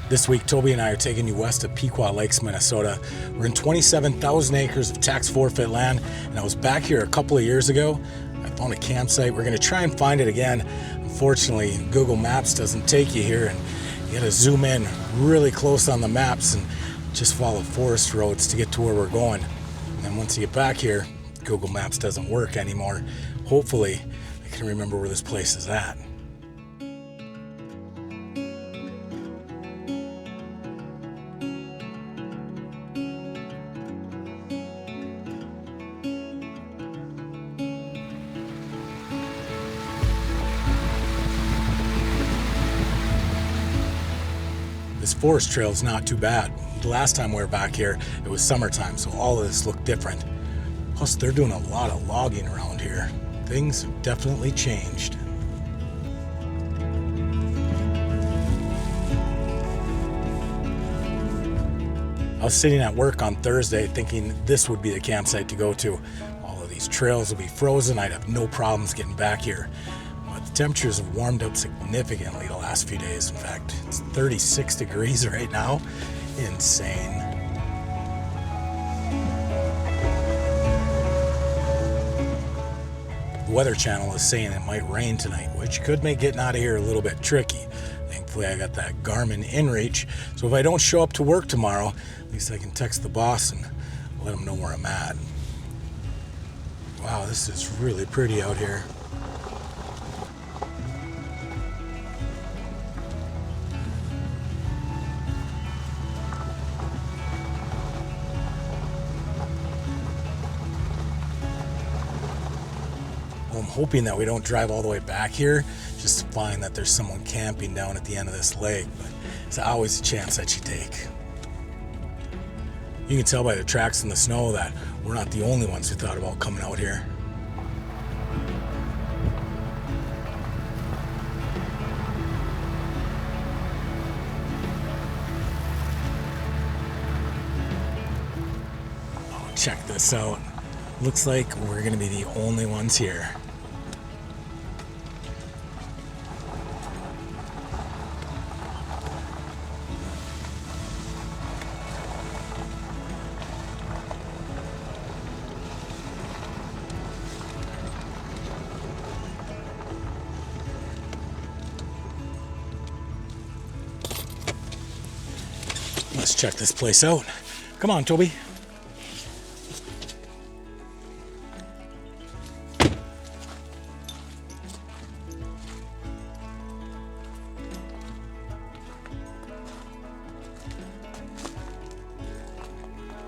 This week, Toby and I are taking you west of Pequot Lakes, Minnesota. We're in 27,000 acres of tax forfeit land, and I was back here a couple of years ago. I found a campsite. We're going to try and find it again. Unfortunately, Google Maps doesn't take you here, and you got to zoom in really close on the maps and just follow forest roads to get to where we're going. And then once you get back here, Google Maps doesn't work anymore. Hopefully, I can remember where this place is at. This forest trail is not too bad. The last time we were back here, it was summertime, so all of this looked different. Plus, they're doing a lot of logging around here. Things have definitely changed. I was sitting at work on Thursday thinking this would be the campsite to go to. All of these trails will be frozen. I'd have no problems getting back here. But the temperatures have warmed up significantly the last few days. In fact, it's 36 degrees right now. Insane. The Weather Channel is saying it might rain tonight, which could make getting out of here a little bit tricky. Thankfully, I got that Garmin inReach, so if I don't show up to work tomorrow, at least I can text the boss and let him know where I'm at. Wow, this is really pretty out here. Well, I'm hoping that we don't drive all the way back here just to find that there's someone camping down at the end of this lake, but it's always a chance that you take. You can tell by the tracks in the snow that we're not the only ones who thought about coming out here. Oh, check this out. Looks like we're gonna be the only ones here. Let's check this place out. Come on, Toby.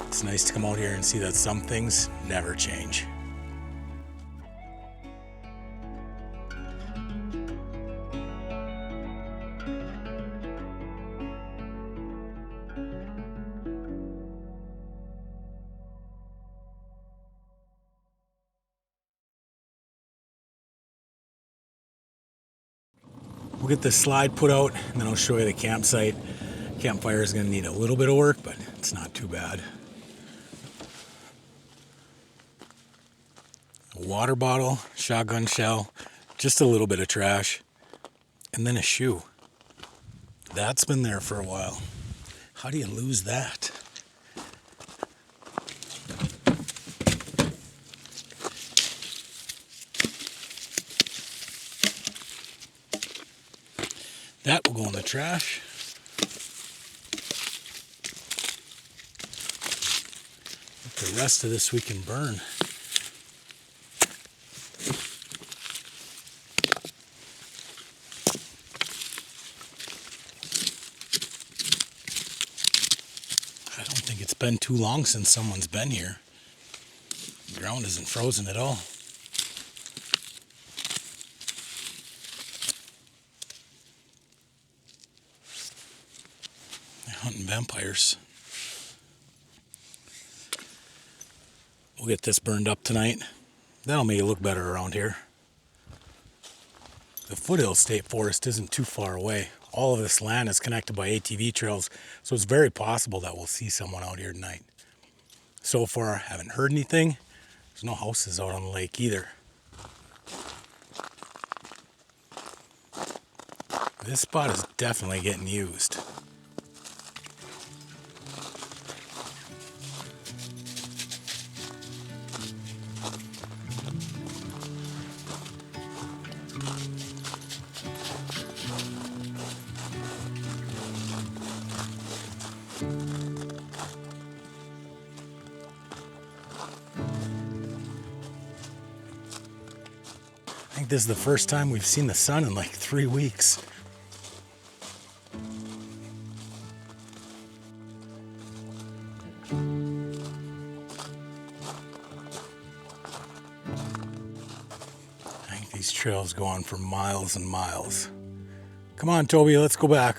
It's nice to come out here and see that some things never change. We'll get this slide put out and then I'll show you the campsite. Campfire is going to need a little bit of work, but it's not too bad. A water bottle, shotgun shell, just a little bit of trash, and then a shoe. That's been there for a while. How do you lose that? That will go in the trash. The rest of this we can burn. I don't think it's been too long since someone's been here. The ground isn't frozen at all. They're hunting vampires. We'll get this burned up tonight. That'll make it look better around here. The Foothill State Forest isn't too far away. All of this land is connected by ATV trails, so it's very possible that we'll see someone out here tonight. So far, I haven't heard anything. There's no houses out on the lake either. This spot is definitely getting used. think this is the first time we've seen the sun in like 3 weeks. I think these trails go on for miles and miles. Come on, Toby, let's go back.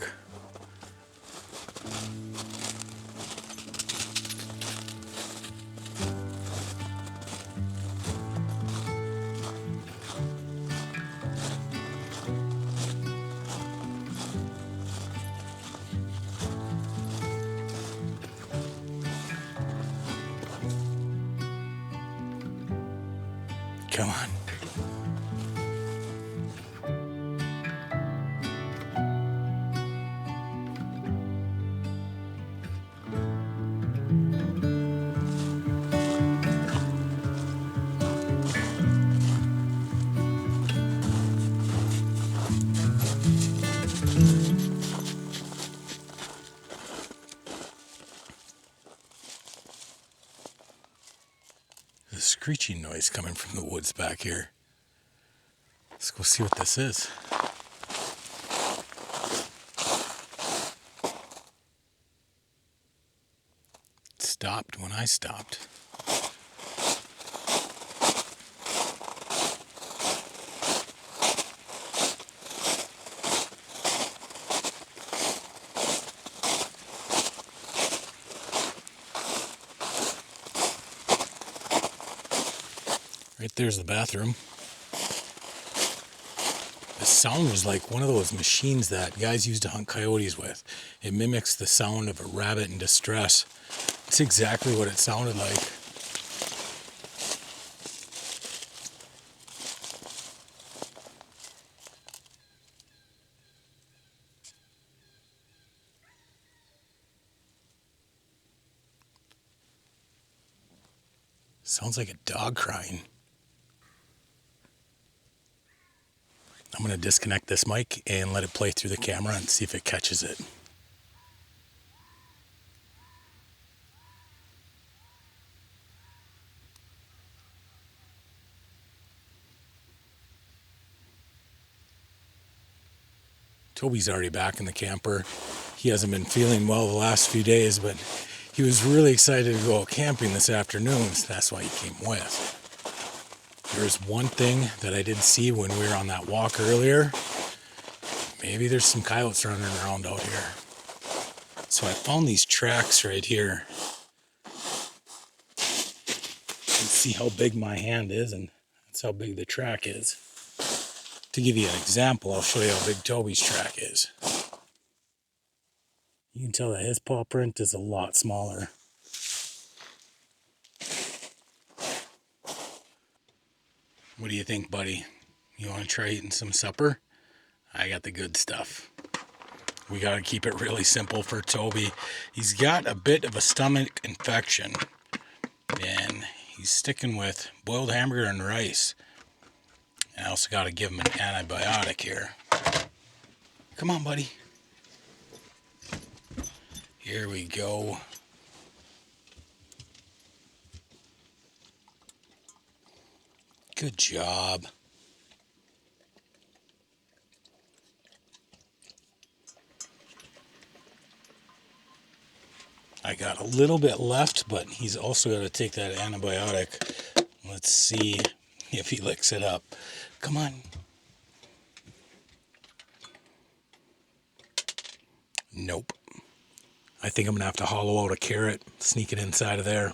Come on. There's a screeching noise coming from the woods back here. Let's go see what this is. It stopped when I stopped. Right there's the bathroom. The sound was like one of those machines that guys used to hunt coyotes with. It mimics the sound of a rabbit in distress. It's exactly what it sounded like. Sounds like a dog crying. I'm going to disconnect this mic and let it play through the camera and see if it catches it. Toby's already back in the camper. He hasn't been feeling well the last few days, but he was really excited to go out camping this afternoon, so that's why he came with. There's one thing that I did see when we were on that walk earlier. Maybe there's some coyotes running around out here. So I found these tracks right here. You can see how big my hand is, and that's how big the track is. To give you an example, I'll show you how big Toby's track is. You can tell that his paw print is a lot smaller. What do you think, buddy? You want to try eating some supper? I got the good stuff. We got to keep it really simple for Toby. He's got a bit of a stomach infection, and he's sticking with boiled hamburger and rice. And I also got to give him an antibiotic here. Come on, buddy. Here we go. Good job. I got a little bit left, but he's also got to take that antibiotic. Let's see if he licks it up. Come on. Nope. I think I'm going to have to hollow out a carrot, sneak it inside of there.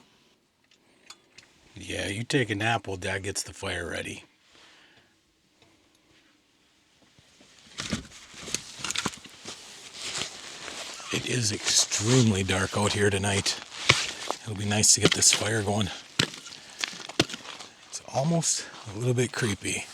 Yeah, you take a nap while Dad gets the fire ready. It is extremely dark out here tonight. It'll be nice to get this fire going. It's almost a little bit creepy.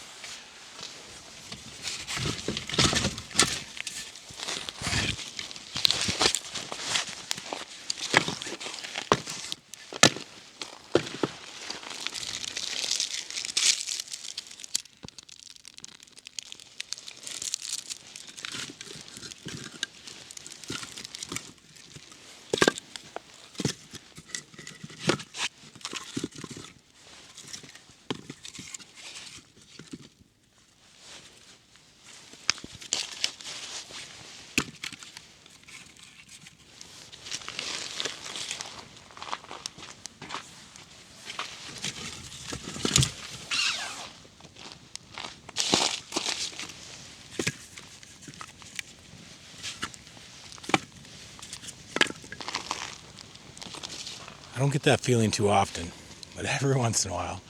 I don't get that feeling too often, but every once in a while.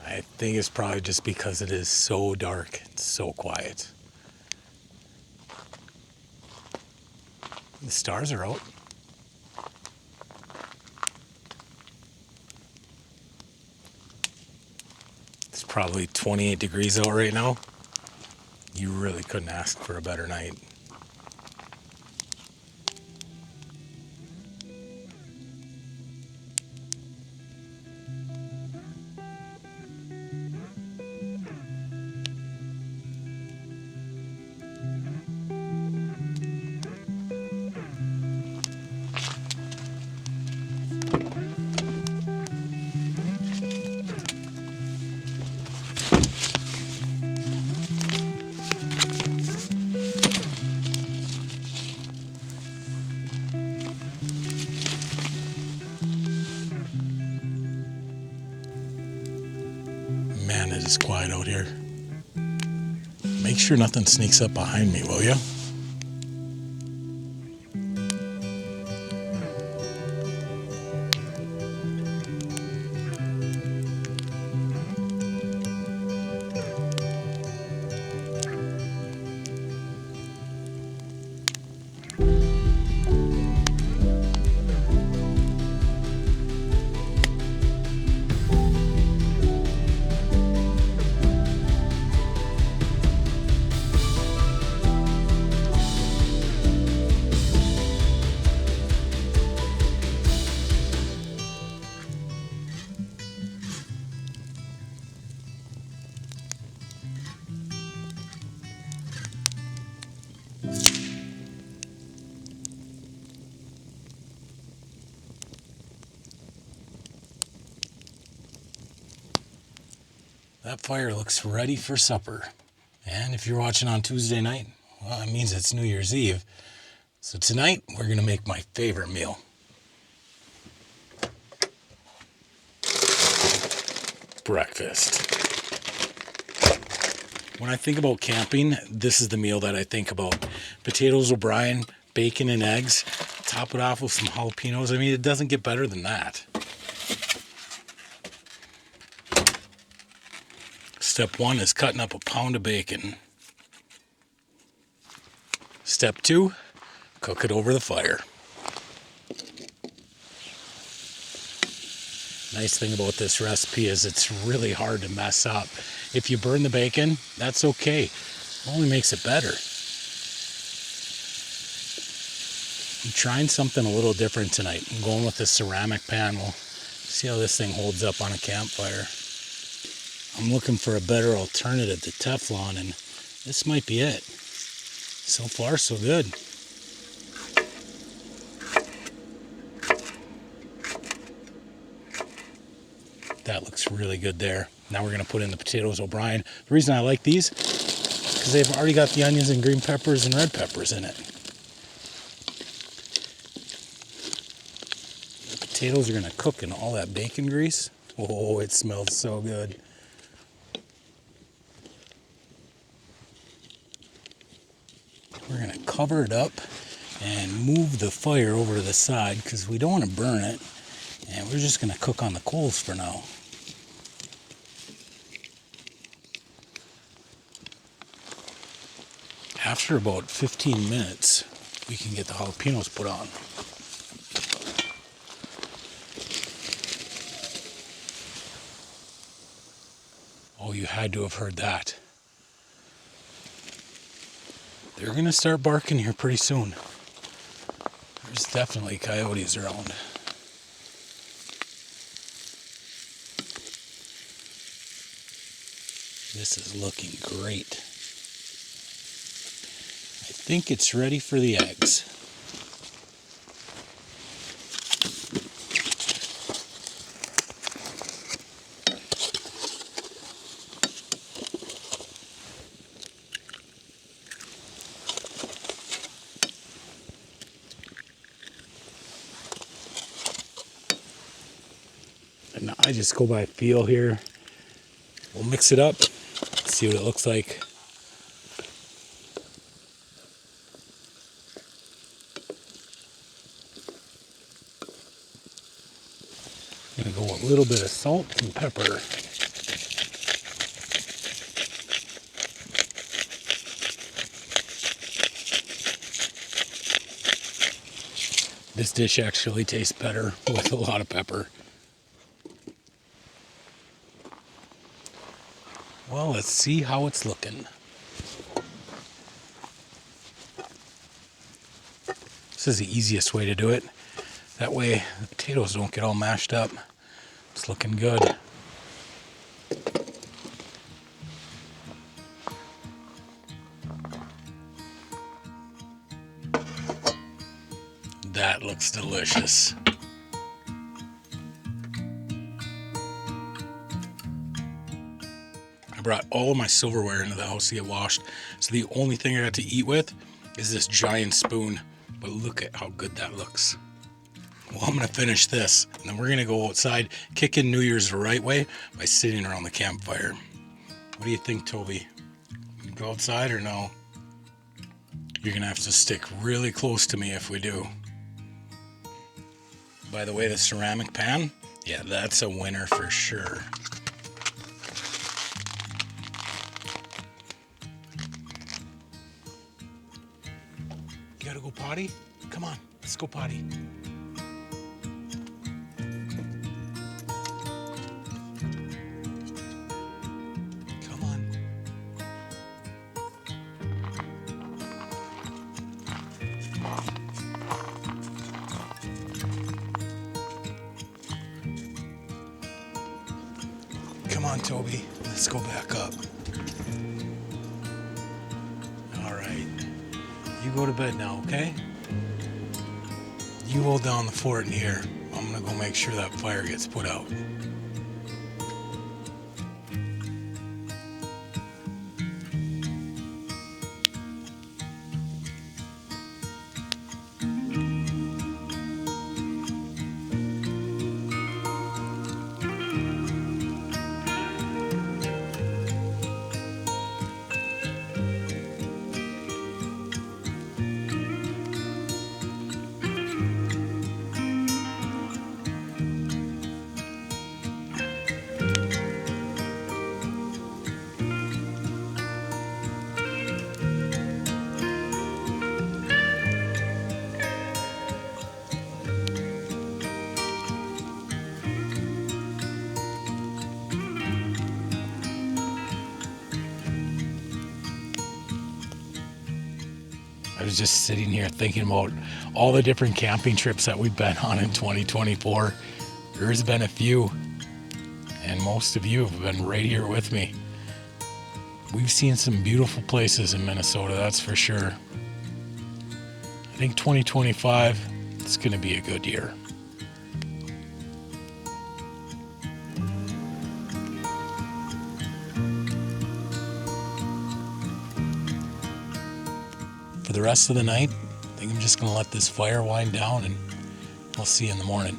I think it's probably just because it is so dark, it's so quiet. The stars are out. It's probably 28 degrees out right now. You really couldn't ask for a better night. Man, it is quiet out here. Make sure nothing sneaks up behind me, will ya? That fire looks ready for supper. And if you're watching on Tuesday night, well, it means it's New Year's Eve. So tonight, we're going to make my favorite meal. Breakfast. When I think about camping, this is the meal that I think about. Potatoes O'Brien, bacon and eggs. Top it off with some jalapenos. I mean, it doesn't get better than that. Step 1 is cutting up a pound of bacon. Step 2, cook it over the fire. Nice thing about this recipe is it's really hard to mess up. If you burn the bacon, that's okay. It only makes it better. I'm trying something a little different tonight. I'm going with this ceramic pan. We'll see how this thing holds up on a campfire. I'm looking for a better alternative to Teflon, and this might be it. So far, so good. That looks really good there. Now we're going to put in the potatoes O'Brien. The reason I like these is because they've already got the onions and green peppers and red peppers in it. The potatoes are going to cook in all that bacon grease. Oh, it smells so good. We're going to cover it up and move the fire over to the side because we don't want to burn it. And we're just going to cook on the coals for now. After about 15 minutes, we can get the jalapenos put on. Oh, you had to have heard that. They're going to start barking here pretty soon. There's definitely coyotes around. This is looking great. I think it's ready for the eggs. And I just go by feel here. We'll mix it up, see what it looks like. little bit of salt and pepper. This dish actually tastes better with a lot of pepper. Well, let's see how it's looking. This is the easiest way to do it. That way the potatoes don't get all mashed up. It's looking good. That looks delicious. I brought all of my silverware into the house to get washed, so the only thing I got to eat with is this giant spoon. But look at how good that looks. Well, I'm gonna finish this, and then we're gonna go outside, kick in New Year's the right way by sitting around the campfire. What do you think, Toby? You go outside or no? You're gonna have to stick really close to me if we do. By the way, the ceramic pan, yeah, that's a winner for sure. You gotta go potty? Come on, let's go potty. Come on. Come on, Toby, let's go back up. All right, you go to bed now, okay? You hold down the fort in here. I'm gonna go make sure that fire gets put out. I was just sitting here thinking about all the different camping trips that we've been on in 2024. There's been a few, and most of you have been right here with me. We've seen some beautiful places in Minnesota, that's for sure. I think 2025 is going to be a good year. For the rest of the night, I think I'm just going to let this fire wind down, and we'll see you in the morning.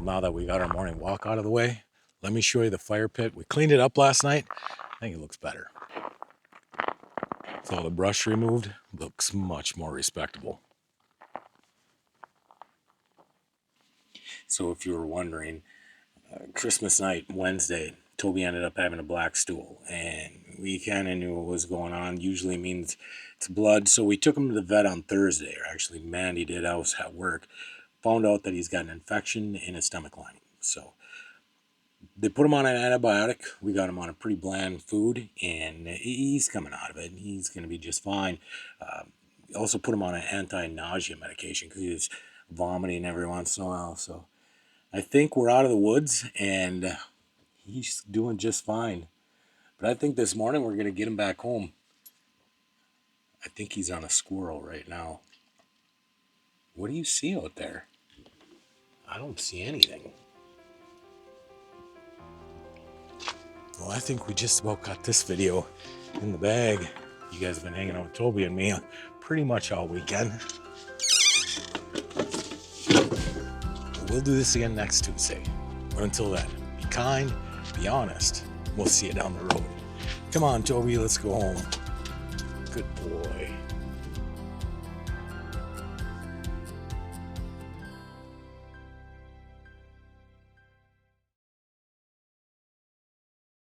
now that we got our morning walk out of the way, let me show you the fire pit. We cleaned it up last night. I think it looks better. With all the brush removed, looks much more respectable. So if you were wondering, Christmas night, Wednesday, Toby ended up having a black stool, and we kind of knew what was going on. Usually means it's blood, so we took him to the vet on Thursday, or actually Mandi did. I was at work. Found out that he's got an infection in his stomach lining. So they put him on an antibiotic. We got him on a pretty bland food, and he's coming out of it. He's going to be just fine. Also put him on an anti-nausea medication because he was vomiting every once in a while. So I think we're out of the woods, and he's doing just fine. But I think this morning we're going to get him back home. I think he's on a squirrel right now. What do you see out there? I don't see anything. Well, I think we just about got this video in the bag. You guys have been hanging out with Toby and me pretty much all weekend. We'll do this again next Tuesday. But until then, be kind, be honest. We'll see you down the road. Come on, Toby, let's go home. Good boy.